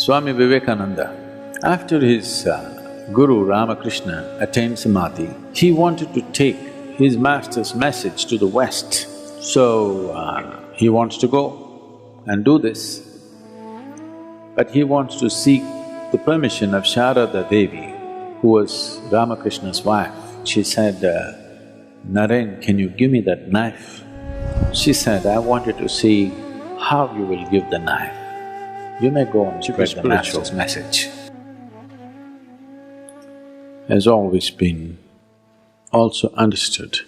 Swami Vivekananda, after his guru Ramakrishna attained Samadhi, he wanted to take his master's message to the West. So, he wants to go and do this, but he wants to seek the permission of Devi, who was Ramakrishna's wife. She said, Naren, can you give me that knife? She said, I wanted to see how you will give the knife. You may go and spread the master's message. Has always been also understood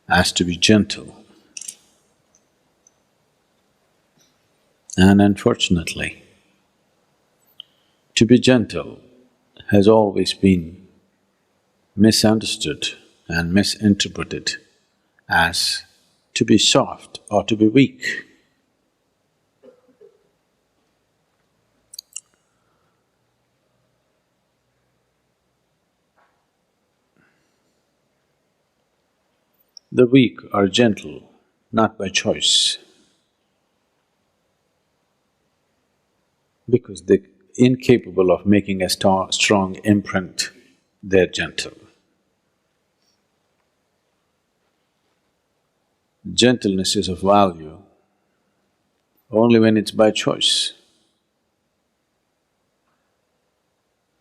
as to be gentle. And unfortunately, to be gentle has always been misunderstood and misinterpreted as to be soft or to be weak. The weak are gentle, not by choice, because they're incapable of making a strong imprint, they're gentle. Gentleness is of value only when it's by choice.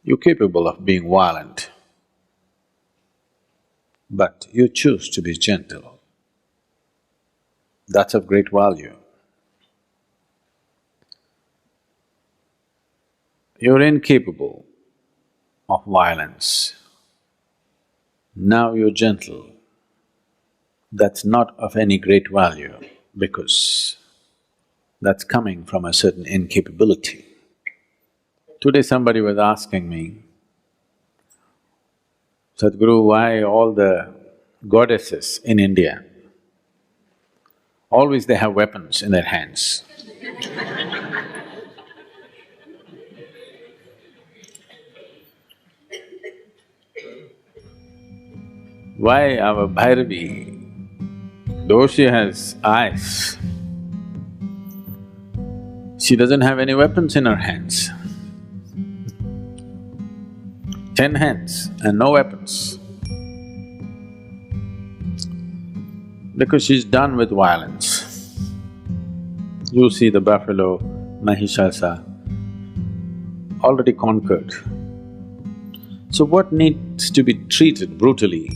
You're capable of being violent, but you choose to be gentle. That's of great value. You're incapable of violence. Now you're gentle. That's not of any great value because that's coming from a certain incapability. Today somebody was asking me, Sadhguru, why all the goddesses in India, always they have weapons in their hands? Why our Bhairavi, though she has eyes, she doesn't have any weapons in her hands? 10 hands and no weapons. Because she's done with violence. You see the buffalo, Mahishasa, already conquered. So what needs to be treated brutally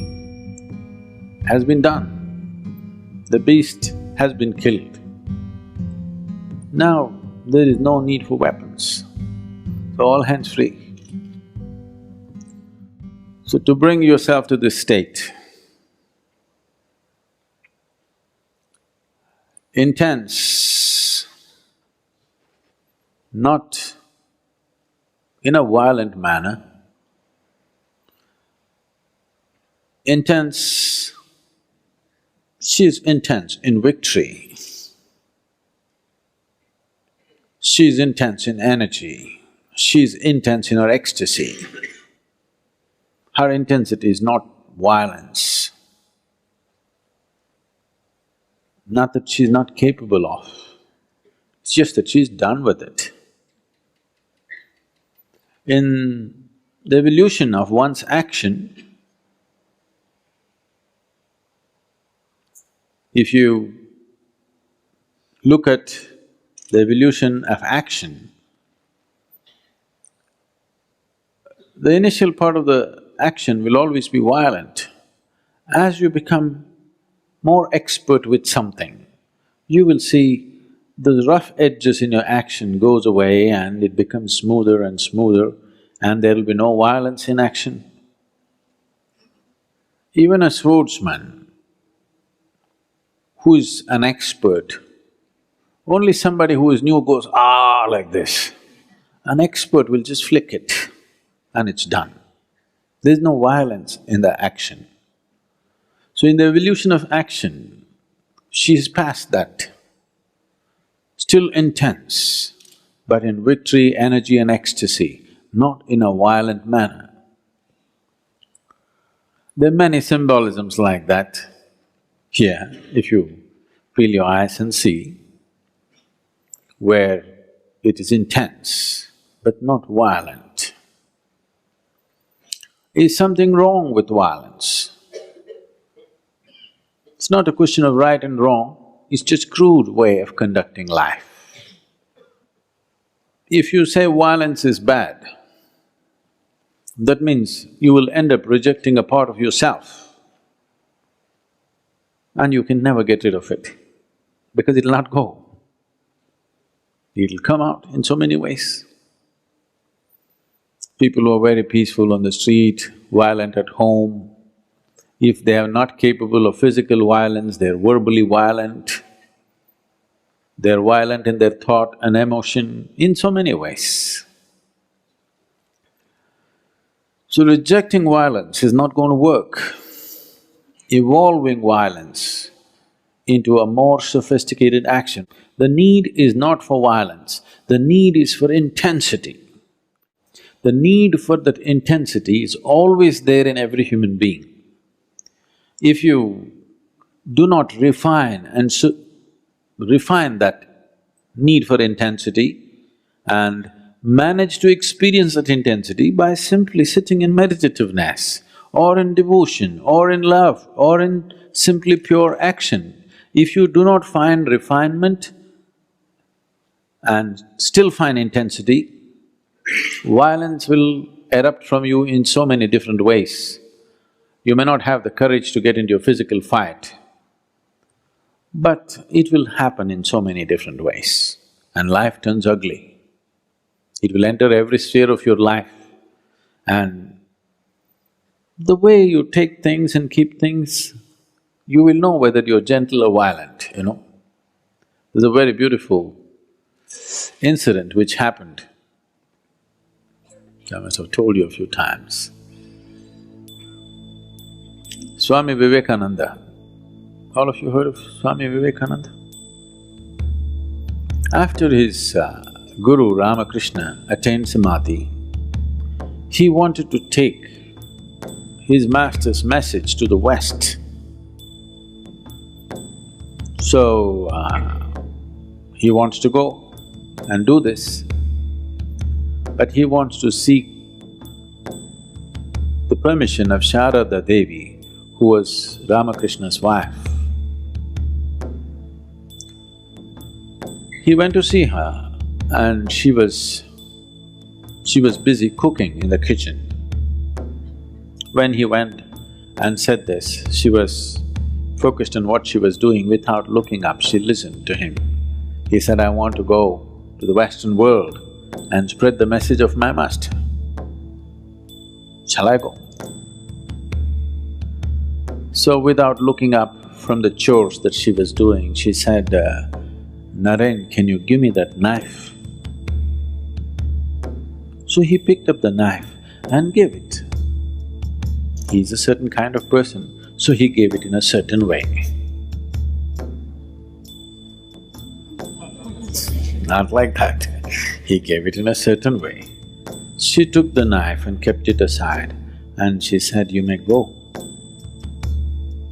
has been done. The beast has been killed. Now there is no need for weapons, so all hands free. So to bring yourself to this state, intense, not in a violent manner, intense, she's intense in victory, she's intense in energy, she's intense in her ecstasy. Her intensity is not violence, not that she's not capable of, it's just that she's done with it. In the evolution of one's action, if you look at the evolution of action, the initial part of the action will always be violent. As you become more expert with something, you will see the rough edges in your action goes away and it becomes smoother and smoother and there will be no violence in action. Even a swordsman who is an expert, only somebody who is new goes, ah, like this. An expert will just flick it and it's done. There's no violence in the action. So in the evolution of action, she's past that. Still intense, but in victory, energy and ecstasy, not in a violent manner. There are many symbolisms like that here, if you feel your eyes and see, where it is intense, but not violent. Is something wrong with violence? It's not a question of right and wrong, it's just crude way of conducting life. If you say violence is bad, that means you will end up rejecting a part of yourself and you can never get rid of it because it'll not go. It'll come out in so many ways. People who are very peaceful on the street, violent at home, if they are not capable of physical violence, they're verbally violent, they're violent in their thought and emotion in so many ways. So rejecting violence is not going to work. Evolving violence into a more sophisticated action. The need is not for violence, the need is for intensity. The need for that intensity is always there in every human being. If you do not refine that need for intensity and manage to experience that intensity by simply sitting in meditativeness or in devotion or in love or in simply pure action, if you do not find refinement and still find intensity, violence will erupt from you in so many different ways. You may not have the courage to get into a physical fight, but it will happen in so many different ways and life turns ugly. It will enter every sphere of your life and the way you take things and keep things, you will know whether you're gentle or violent, you know. There's a very beautiful incident which happened. I must have told you a few times. Swami Vivekananda, all of you heard of Swami Vivekananda? After his Guru Ramakrishna attained Samadhi, he wanted to take his master's message to the West. So, he wants to go and do this, but he wants to seek the permission of Devi, who was Ramakrishna's wife. He went to see her and she was busy cooking in the kitchen. When he went and said this, she was focused on what she was doing without looking up, she listened to him. He said, "I want to go to the Western world and spread the message of my master. Shall I go?" So without looking up from the chores that she was doing, she said, "Naren, can you give me that knife?" So he picked up the knife and gave it. He's a certain kind of person, so he gave it in a certain way. Not like that, he gave it in a certain way. She took the knife and kept it aside and she said, "You may go."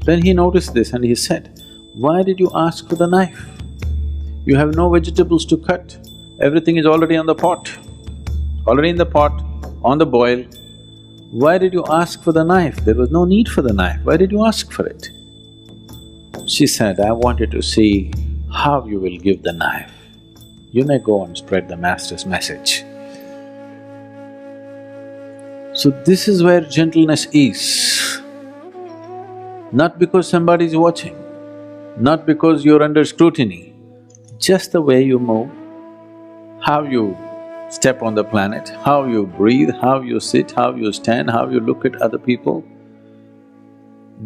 Then he noticed this and he said, "Why did you ask for the knife? You have no vegetables to cut, everything is already on the pot, already in the pot, on the boil. Why did you ask for the knife? There was no need for the knife, why did you ask for it?" She said, "I wanted to see how you will give the knife. You may go and spread the master's message." So this is where gentleness is. Not because somebody is watching, not because you're under scrutiny, just the way you move, how you step on the planet, how you breathe, how you sit, how you stand, how you look at other people.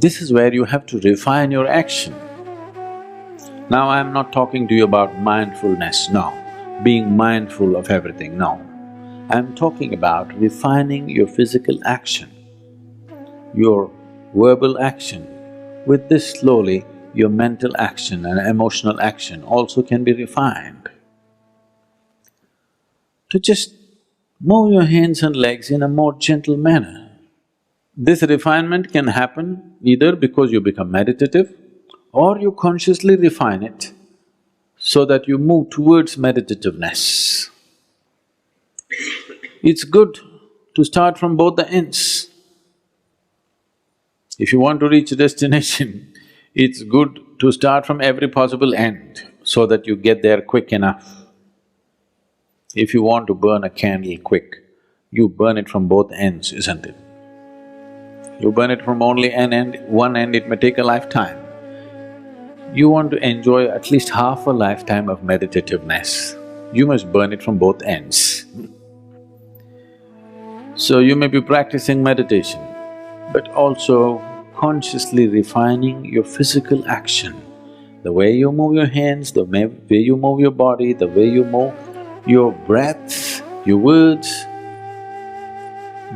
This is where you have to refine your action. Now I'm not talking to you about mindfulness, no, being mindful of everything, no. I'm talking about refining your physical action, your verbal action. With this slowly, your mental action and emotional action also can be refined. To just move your hands and legs in a more gentle manner. This refinement can happen either because you become meditative or you consciously refine it so that you move towards meditativeness. It's good to start from both the ends. If you want to reach a destination, it's good to start from every possible end so that you get there quick enough. If you want to burn a candle quick, you burn it from both ends, isn't it? You burn it from only one end, it may take a lifetime. You want to enjoy at least half a lifetime of meditativeness, you must burn it from both ends. So you may be practicing meditation, but also consciously refining your physical action. The way you move your hands, the way you move your body, the way you move your breath, your words.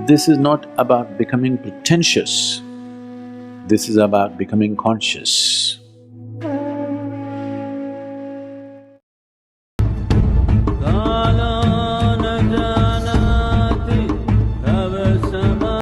This is not about becoming pretentious, this is about becoming conscious.